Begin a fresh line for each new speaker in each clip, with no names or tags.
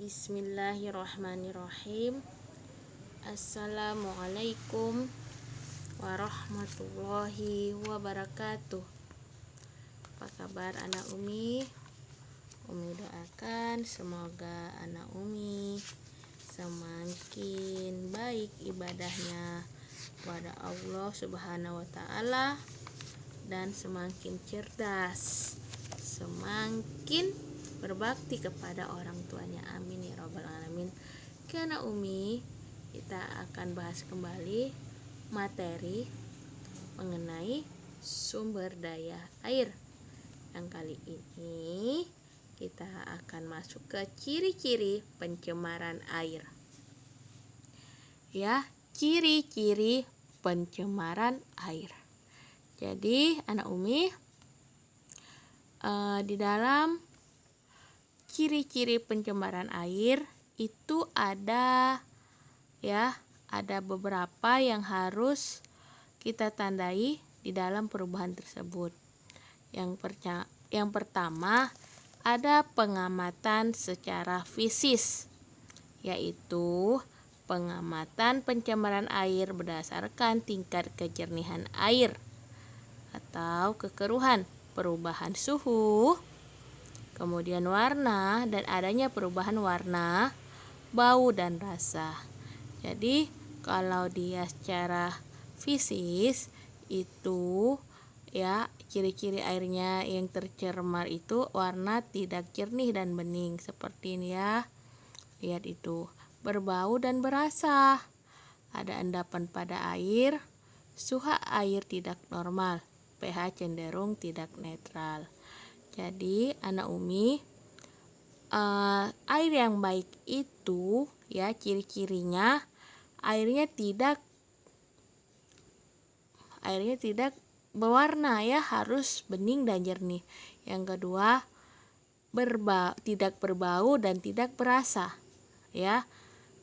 Bismillahirrahmanirrahim. Assalamualaikum warahmatullahi wabarakatuh. Apa kabar anak Umi? Umi doakan semoga anak Umi semakin baik ibadahnya kepada Allah Subhanahu wa taala dan semakin cerdas, semakin berbakti kepada orang tuanya. Amin ya robbal alamin. Karena Umi, kita akan bahas kembali materi mengenai sumber daya air. Yang kali ini kita akan masuk ke ciri-ciri pencemaran air. Ya, ciri-ciri pencemaran air. Jadi anak Umi, di dalam ciri-ciri pencemaran air itu ada beberapa yang harus kita tandai di dalam perubahan tersebut. Yang pertama ada pengamatan secara fisis, yaitu pengamatan pencemaran air berdasarkan tingkat kejernihan air atau kekeruhan, perubahan suhu, kemudian warna dan adanya perubahan warna, bau dan rasa. Jadi kalau dia secara fisis itu ya, ciri-ciri airnya yang tercemar itu warna tidak jernih dan bening seperti ini ya. Lihat itu, berbau dan berasa. Ada endapan pada air, suhu air tidak normal, pH cenderung tidak netral. Jadi anak Umi, air yang baik itu ya ciri-cirinya airnya tidak berwarna ya, harus bening dan jernih. Yang kedua, tidak berbau dan tidak berasa ya.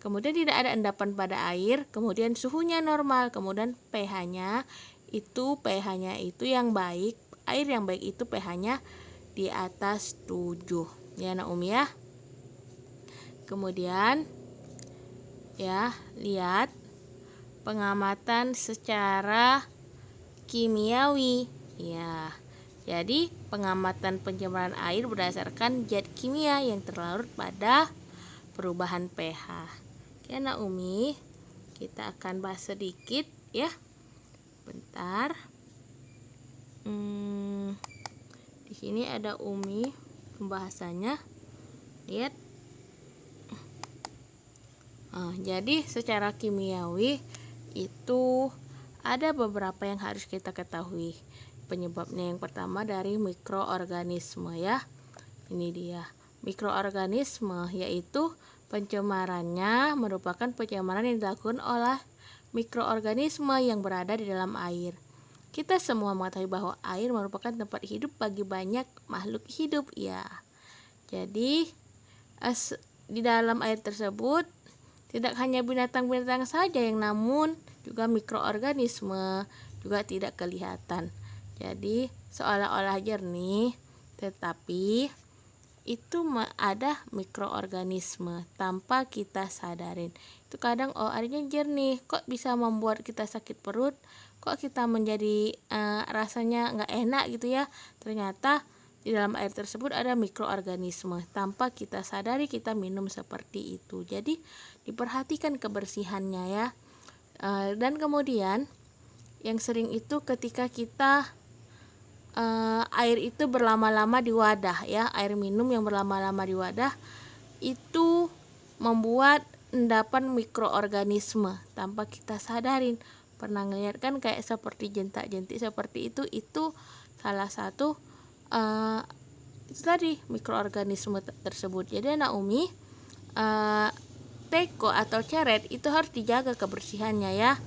Kemudian tidak ada endapan pada air, kemudian suhunya normal, kemudian pH-nya itu yang baik. Air yang baik itu pH-nya di atas 7 ya anak Umi ya. Kemudian ya, lihat pengamatan secara kimiawi ya. Jadi pengamatan pencemaran air berdasarkan zat kimia yang terlarut pada perubahan pH. Oke anak Umi, kita akan bahas sedikit ya. Bentar. Di sini ada Umi pembahasannya. Lihat. Jadi secara kimiawi itu ada beberapa yang harus kita ketahui. Penyebabnya yang pertama dari mikroorganisme ya. Ini dia. Mikroorganisme yaitu pencemarannya merupakan pencemaran yang dilakukan oleh mikroorganisme yang berada di dalam air. Kita semua mengetahui bahwa air merupakan tempat hidup bagi banyak makhluk hidup ya. Jadi di dalam air tersebut tidak hanya binatang-binatang saja yang namun juga mikroorganisme juga tidak kelihatan. Jadi seolah-olah jernih tetapi itu ada mikroorganisme tanpa kita sadarin. Itu kadang airnya jernih, kok bisa membuat kita sakit perut, kok kita menjadi rasanya nggak enak gitu ya. Ternyata di dalam air tersebut ada mikroorganisme, tanpa kita sadari kita minum seperti itu. Jadi diperhatikan kebersihannya ya. Dan kemudian yang sering itu ketika kita air itu berlama-lama di wadah ya, air minum yang berlama-lama di wadah itu membuat endapan mikroorganisme tanpa kita sadarin. Pernah ngeliat kan kayak seperti jentak-jentik seperti itu salah satu itu tadi mikroorganisme tersebut. Jadi anak Umi, teko atau ceret itu harus dijaga kebersihannya ya.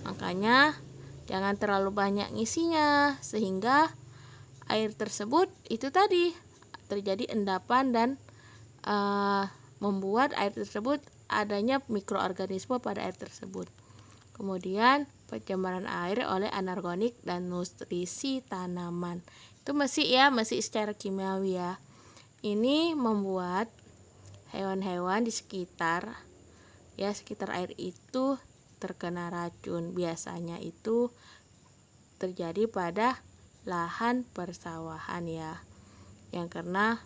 Makanya jangan terlalu banyak ngisinya sehingga air tersebut itu tadi terjadi endapan dan membuat air tersebut adanya mikroorganisme pada air tersebut. Kemudian pencemaran air oleh anorganik dan nutrisi tanaman. Itu masih secara kimiawi ya. Ini membuat hewan-hewan di sekitar air itu terkena racun. Biasanya itu terjadi pada lahan persawahan ya, yang karena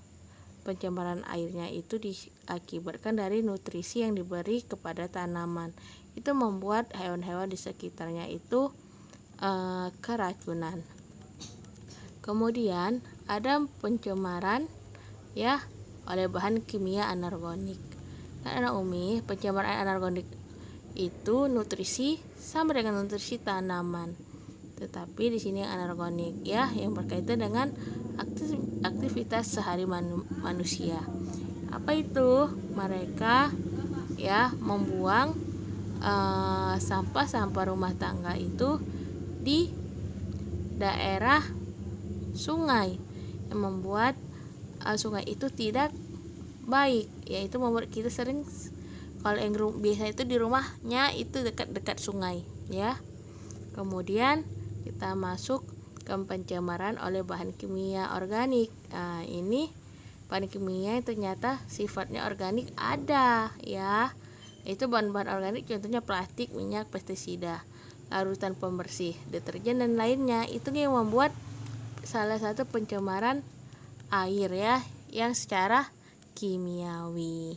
pencemaran airnya itu diakibatkan dari nutrisi yang diberi kepada tanaman. Itu membuat hewan-hewan di sekitarnya itu keracunan. Kemudian ada pencemaran oleh bahan kimia anorganik. Anak Umi, pencemaran anorganik itu nutrisi sama dengan nutrisi tanaman. Tetapi di sini yang anorganik yang berkaitan dengan aktivitas sehari manusia. Apa itu? Mereka membuang sampah-sampah rumah tangga itu di daerah sungai, yang membuat sungai itu tidak baik, yaitu membuat kita sering, kalau yang biasa itu di rumahnya itu dekat-dekat sungai Kemudian kita masuk ke pencemaran oleh bahan kimia organik. Ini bahan kimia yang ternyata sifatnya organik ada itu bahan-bahan organik, contohnya plastik, minyak, pestisida, larutan pembersih, deterjen dan lainnya. Itu yang membuat salah satu pencemaran air yang secara kimiawi.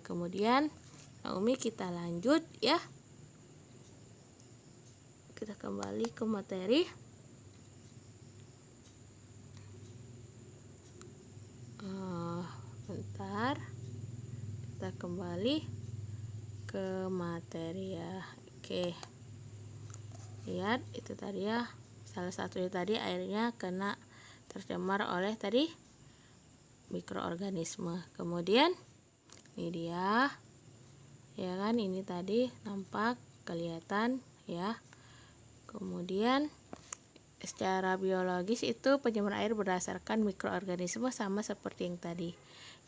Kemudian Umi kita lanjut kita kembali ke materi. Bentar, kita kembali ke materi Oke, lihat itu tadi salah satunya tadi airnya kena tercemar oleh tadi mikroorganisme. Kemudian ini dia ini tadi nampak kelihatan Kemudian secara biologis itu pencemaran air berdasarkan mikroorganisme sama seperti yang tadi.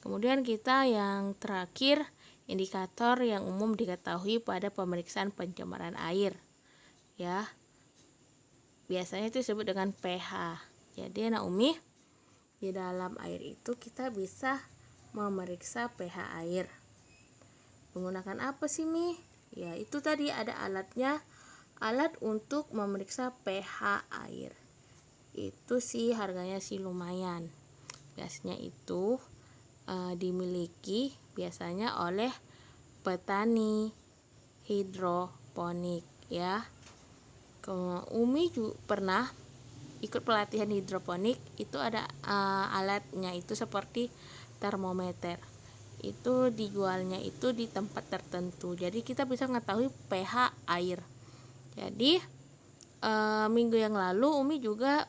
Kemudian kita yang terakhir, indikator yang umum diketahui pada pemeriksaan pencemaran air biasanya itu disebut dengan pH. Jadi anak Umi, di dalam air itu kita bisa memeriksa pH air. Menggunakan apa sih Mi? Itu tadi ada alatnya, alat untuk memeriksa pH air. Itu sih harganya sih lumayan. Biasanya itu dimiliki biasanya oleh petani hidroponik Umi juga pernah ikut pelatihan hidroponik. Itu ada alatnya itu seperti termometer. Itu dijualnya itu di tempat tertentu. Jadi kita bisa mengetahui pH air. Jadi minggu yang lalu Umi juga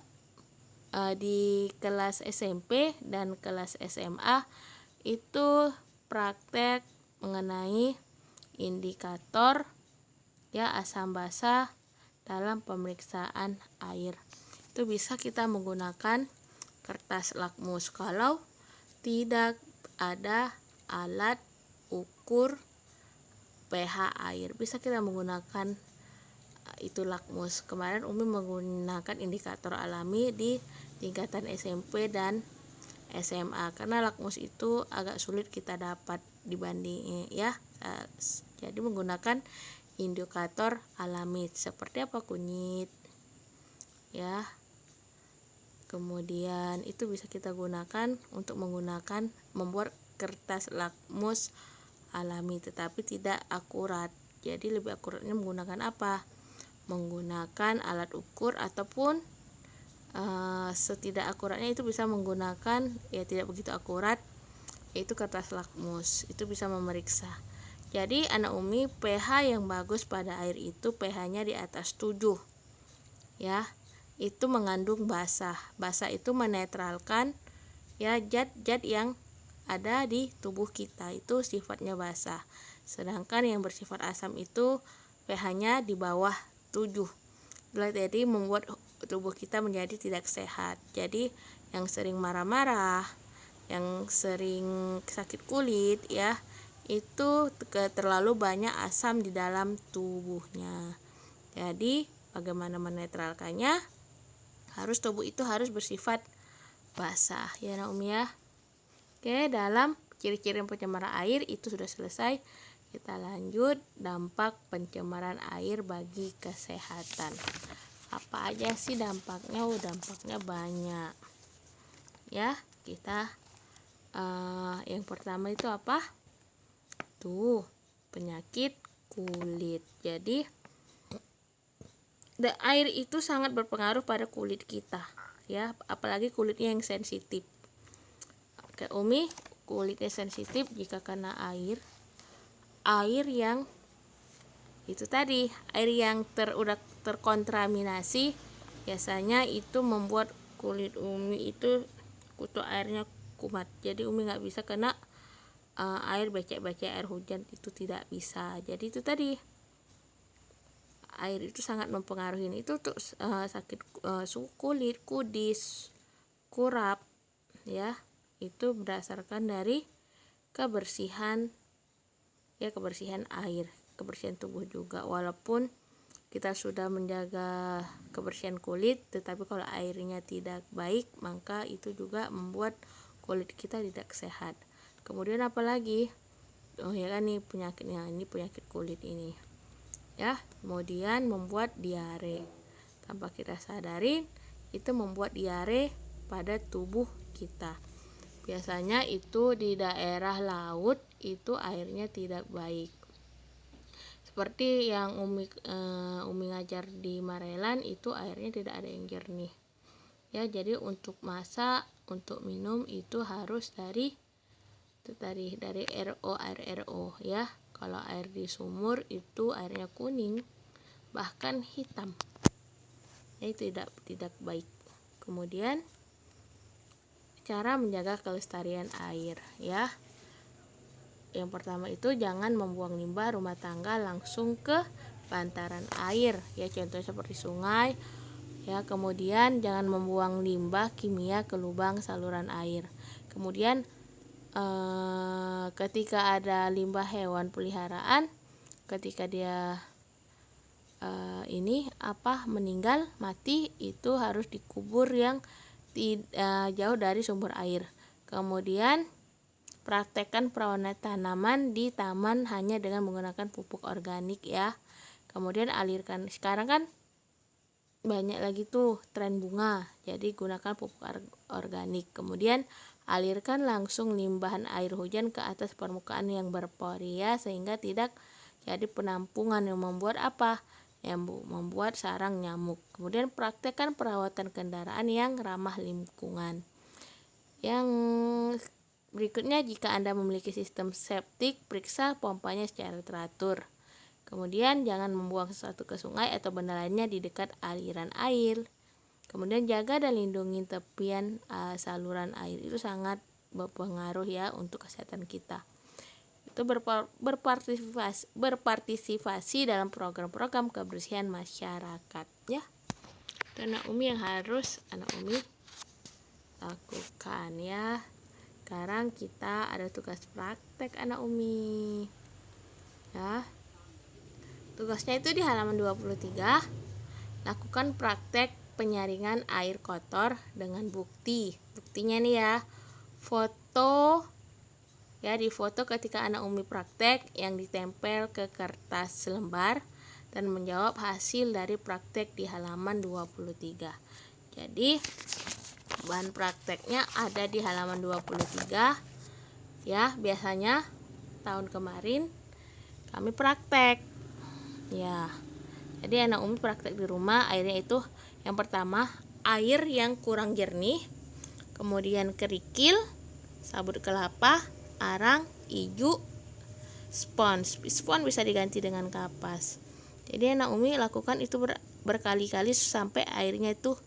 di kelas SMP dan kelas SMA itu praktek mengenai indikator asam basa dalam pemeriksaan air. Itu bisa kita menggunakan kertas lakmus. Kalau tidak ada alat ukur pH air, bisa kita menggunakan itu lakmus. Kemarin Umi menggunakan indikator alami di tingkatan SMP dan SMA karena lakmus itu agak sulit kita dapat dibanding jadi menggunakan indikator alami seperti apa, kunyit kemudian itu bisa kita gunakan untuk membuat kertas lakmus alami, tetapi tidak akurat. Jadi lebih akuratnya menggunakan apa? Menggunakan alat ukur, ataupun setidak akuratnya itu bisa menggunakan tidak begitu akurat, yaitu kertas lakmus. Itu bisa memeriksa. Jadi anak Umi, pH yang bagus pada air itu pH-nya di atas 7 itu mengandung basa. Basa itu menetralkan zat-zat yang ada di tubuh kita, itu sifatnya basa. Sedangkan yang bersifat asam itu pH-nya di bawah 7. Jadi membuat tubuh kita menjadi tidak sehat. Jadi yang sering marah-marah, yang sering sakit kulit itu terlalu banyak asam di dalam tubuhnya. Jadi bagaimana menetralkannya? Tubuh itu harus bersifat basah Nak Umi Oke, dalam ciri-ciri pencemaran air itu sudah selesai. Kita lanjut dampak pencemaran air bagi kesehatan. Apa aja sih dampaknya? Dampaknya banyak. Ya, kita yang pertama itu apa? Tuh, penyakit kulit. Jadi air itu sangat berpengaruh pada kulit kita, ya, apalagi kulitnya yang sensitif. Oke, Umi, kulitnya sensitif jika kena air yang itu tadi, air yang udah terkontaminasi, biasanya itu membuat kulit Umi itu kutu airnya kumat. Jadi Umi nggak bisa kena air becek-becek air hujan, itu tidak bisa. Jadi itu tadi, air itu sangat mempengaruhi itu untuk sakit kulit, kudis, kurap, ya, itu berdasarkan dari kebersihan, ya, kebersihan air, kebersihan tubuh juga. Walaupun kita sudah menjaga kebersihan kulit, tetapi kalau airnya tidak baik, maka itu juga membuat kulit kita tidak sehat. Kemudian apalagi, ya kan nih penyakitnya, ini penyakit kulit ini, ya. Kemudian membuat diare, tanpa kita sadarin itu membuat diare pada tubuh kita. Biasanya itu di daerah laut itu airnya tidak baik. Seperti yang Umi ngajar di Marelan, itu airnya tidak ada yang jernih. Ya, jadi untuk masak, untuk minum itu harus dari RO, air RO, ya. Kalau air di sumur itu airnya kuning, bahkan hitam. Ya, itu tidak baik. Kemudian cara menjaga kelestarian air, ya. Yang pertama itu jangan membuang limbah rumah tangga langsung ke bantaran air, ya, contohnya seperti sungai, ya. Kemudian jangan membuang limbah kimia ke lubang saluran air. Kemudian ketika ada limbah hewan peliharaan, ketika dia meninggal, mati, itu harus dikubur yang jauh dari sumber air. Kemudian praktekkan perawatan tanaman di taman hanya dengan menggunakan pupuk organik, ya. Kemudian alirkan, sekarang kan banyak lagi tuh tren bunga, jadi gunakan pupuk organik. Kemudian alirkan langsung limpahan air hujan ke atas permukaan yang berpori, ya, sehingga tidak jadi penampungan yang membuat membuat sarang nyamuk. Kemudian praktekkan perawatan kendaraan yang ramah lingkungan. Yang berikutnya, jika Anda memiliki sistem septik, periksa pompanya secara teratur. Kemudian jangan membuang sesuatu ke sungai atau benda lainnya di dekat aliran air. Kemudian jaga dan lindungi tepian saluran air, itu sangat berpengaruh, ya, untuk kesehatan kita. Itu berpartisipasi dalam program-program kebersihan masyarakat, ya. Itu anak Umi yang harus anak Umi lakukan, ya. Sekarang kita ada tugas praktek anak Umi, ya. Tugasnya itu di halaman 23. Lakukan praktek penyaringan air kotor dengan buktinya nih, ya, foto, ya, di foto ketika anak Umi praktek yang ditempel ke kertas selembar dan menjawab hasil dari praktek di halaman 23. Jadi bahan prakteknya ada di halaman 23, ya. Biasanya tahun kemarin kami praktek, ya. Jadi anak Umi praktek di rumah, airnya itu yang pertama air yang kurang jernih, kemudian kerikil, sabut kelapa, arang, ijuk, spons bisa diganti dengan kapas. Jadi anak Umi lakukan itu berkali-kali sampai airnya itu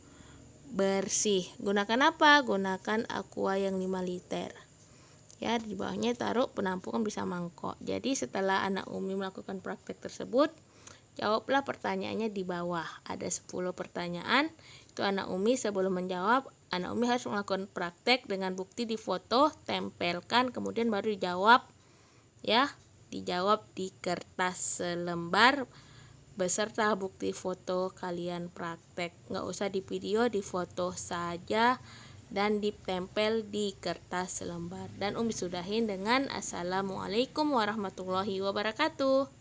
bersih. Gunakan apa? Gunakan aqua yang 5 liter. Ya, di bawahnya taruh penampungan bisa mangkok. Jadi setelah anak Umi melakukan praktek tersebut, jawablah pertanyaannya di bawah. Ada 10 pertanyaan. Itu anak Umi sebelum menjawab, anak Umi harus melakukan praktek dengan bukti di foto, tempelkan, kemudian baru dijawab, ya. Dijawab di kertas selembar beserta bukti foto kalian praktek. Nggak usah di video, di foto saja dan ditempel di kertas selembar. Dan Umi sudahin dengan Assalamualaikum warahmatullahi wabarakatuh.